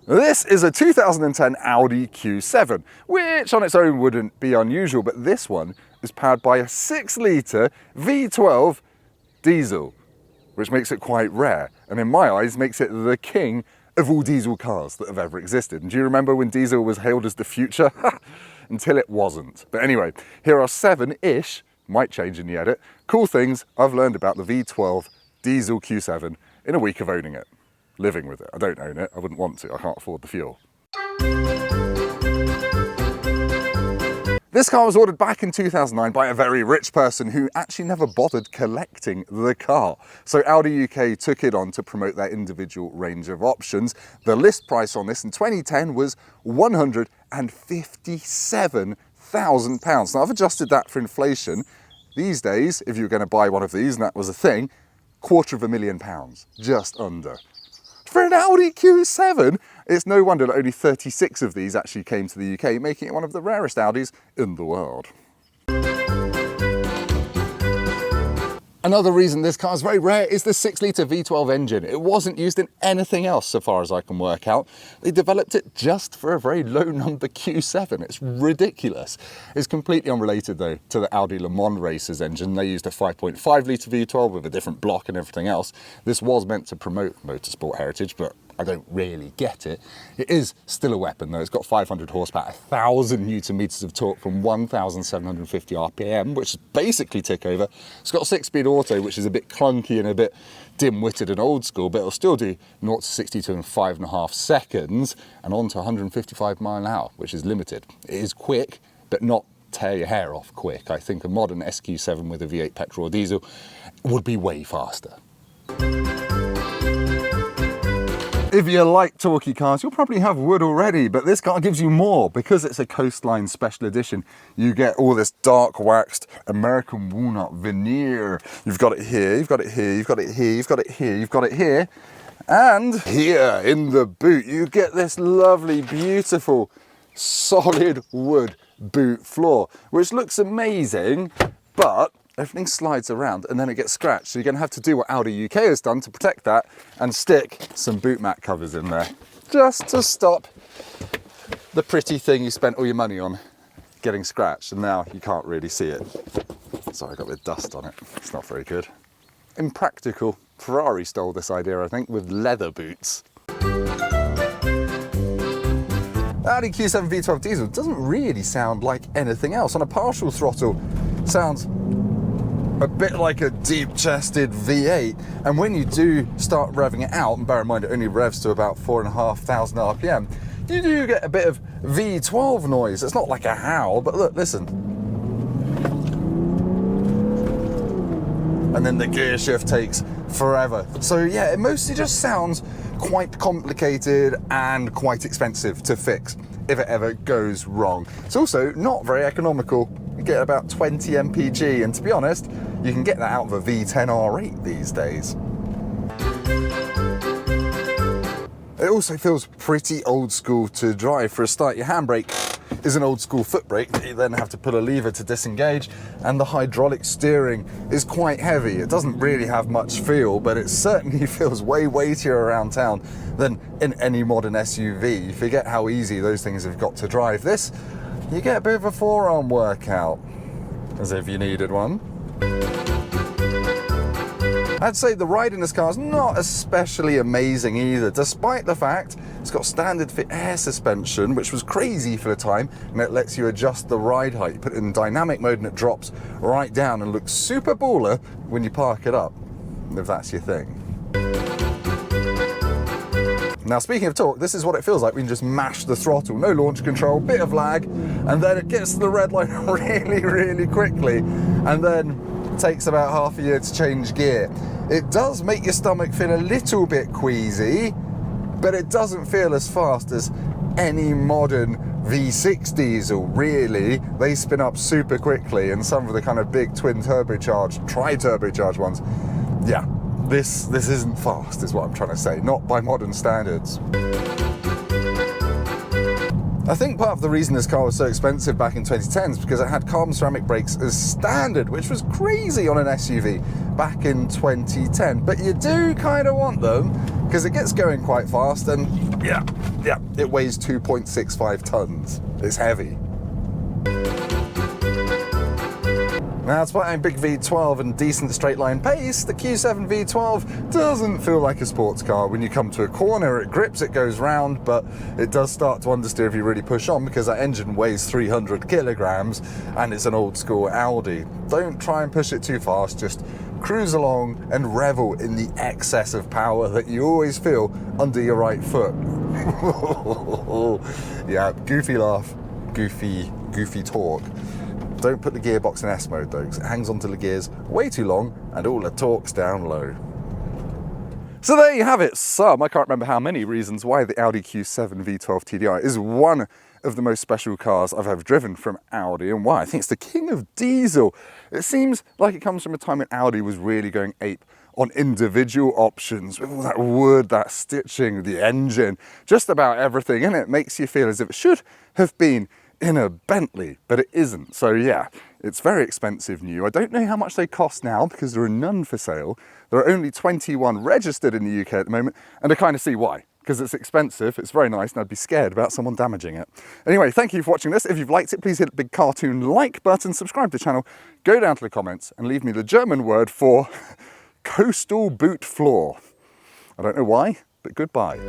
This is a 2010 Audi Q7, which on its own wouldn't be unusual, but this one is powered by a 6-litre V12 diesel, which makes it quite rare, and in my eyes makes it the king of all diesel cars that have ever existed. And do you remember when diesel was hailed as the future? Until it wasn't. But anyway, here are 7-ish, might change in the edit, cool things I've learned about the V12 diesel Q7 in a week of owning it. Living with it. I don't own it, I wouldn't want to, I can't afford the fuel. This car was ordered back in 2009 by a very rich person who actually never bothered collecting the car. So Audi UK took it on to promote their individual range of options. The list price on this in 2010 was £157,000. Now I've adjusted that for inflation. These days, if you were going to buy one of these, and that was a thing, £250,000, just under. For an Audi Q7, it's no wonder that only 36 of these actually came to the UK, making it one of the rarest Audis in the world. Another reason this car is very rare is the 6-litre V12 engine. It wasn't used in anything else so far as I can work out. They developed it just for a very low number Q7. It's ridiculous. It's completely unrelated though to the Audi Le Mans Racers engine. They used a 5.5-litre V12 with a different block and everything else. This was meant to promote motorsport heritage, but I don't really get it. It is still a weapon though. It's got 500 horsepower, 1,000 newton meters of torque from 1,750 RPM, which is basically tick over. It's got a 6-speed auto, which is a bit clunky and a bit dim-witted and old school, but it'll still do 0 to 62 in 5.5 seconds and on to 155 mile an hour, which is limited. It is quick, but not tear your hair off quick. I think a modern SQ7 with a V8 petrol or diesel would be way faster. If you like talky cars, you'll probably have wood already, but this car gives you more. Because it's a Coastline special edition, you get all this dark waxed American walnut veneer. You've got it here, you've got it here, you've got it here, you've got it here, you've got it here. And here in the boot, you get this lovely, beautiful, solid wood boot floor, which looks amazing, but everything slides around and then it gets scratched. So you're going to have to do what Audi UK has done to protect that and stick some boot mat covers in there, just to stop the pretty thing you spent all your money on getting scratched, and now you can't really see it. Sorry, I got a bit of dust on it. It's not very good. Impractical. Ferrari stole this idea, I think, with leather boots. Audi Q7 V12 diesel doesn't really sound like anything else. On a partial throttle, sounds a bit like a deep-chested V8, and when you do start revving it out, and bear in mind it only revs to about 4,500 RPM, you do get a bit of V12 noise. It's not like a howl, but look, listen. And then the gear shift takes forever. So yeah, it mostly just sounds quite complicated and quite expensive to fix if it ever goes wrong. It's also not very economical. You get about 20 mpg, and to be honest, you can get that out of a V10 R8 these days. It also feels pretty old school to drive. For a start, your handbrake is an old school foot brake that you then have to pull a lever to disengage, and the hydraulic steering is quite heavy. It doesn't really have much feel, but it certainly feels way weightier around town than in any modern SUV. You forget how easy those things have got to drive. This, you get a bit of a forearm workout, as if you needed one. I'd say the ride in this car is not especially amazing either, despite the fact it's got standard fit air suspension, which was crazy for the time, and it lets you adjust the ride height. You put it in dynamic mode and it drops right down and looks super baller when you park it up, if that's your thing. Now, speaking of torque, this is what it feels like when you just mash the throttle. No launch control, bit of lag, and then it gets to the red line really, really quickly, and then takes about half a year to change gear. It does make your stomach feel a little bit queasy, but it doesn't feel as fast as any modern V6 diesel, really. They spin up super quickly, and some of the kind of big twin turbocharged, tri-turbocharged ones, yeah, this isn't fast, is what I'm trying to say, not by modern standards. I think part of the reason this car was so expensive back in 2010 is because it had carbon ceramic brakes as standard, which was crazy on an SUV back in 2010. But you do kind of want them because it gets going quite fast, and yeah, it weighs 2.65 tons. It's heavy. Now, despite having big V12 and decent straight line pace, the Q7 V12 doesn't feel like a sports car. When you come to a corner, it grips, it goes round, but it does start to understeer if you really push on, because that engine weighs 300 kilograms and it's an old school Audi. Don't try and push it too fast, just cruise along and revel in the excess of power that you always feel under your right foot. Yeah, goofy laugh, goofy torque. Don't put the gearbox in S mode though, because it hangs onto the gears way too long and all the torque's down low. So there you have it, some, I can't remember how many reasons why the Audi Q7 V12 TDI is one of the most special cars I've ever driven from Audi, and why I think it's the king of diesel. It seems like it comes from a time when Audi was really going ape on individual options, with all that wood, that stitching, the engine, just about everything in it makes you feel as if it should have been in a Bentley, but it isn't. So yeah, it's very expensive new. I don't know how much they cost now because there are none for sale. There are only 21 registered in the UK at the moment, and I kind of see why. Because it's expensive, it's very nice, and I'd be scared about someone damaging it. Anyway, thank you for watching this. If you've liked it, please hit the big cartoon like button, subscribe to the channel, go down to the comments and leave me the German word for coastal boot floor. I don't know why, but goodbye.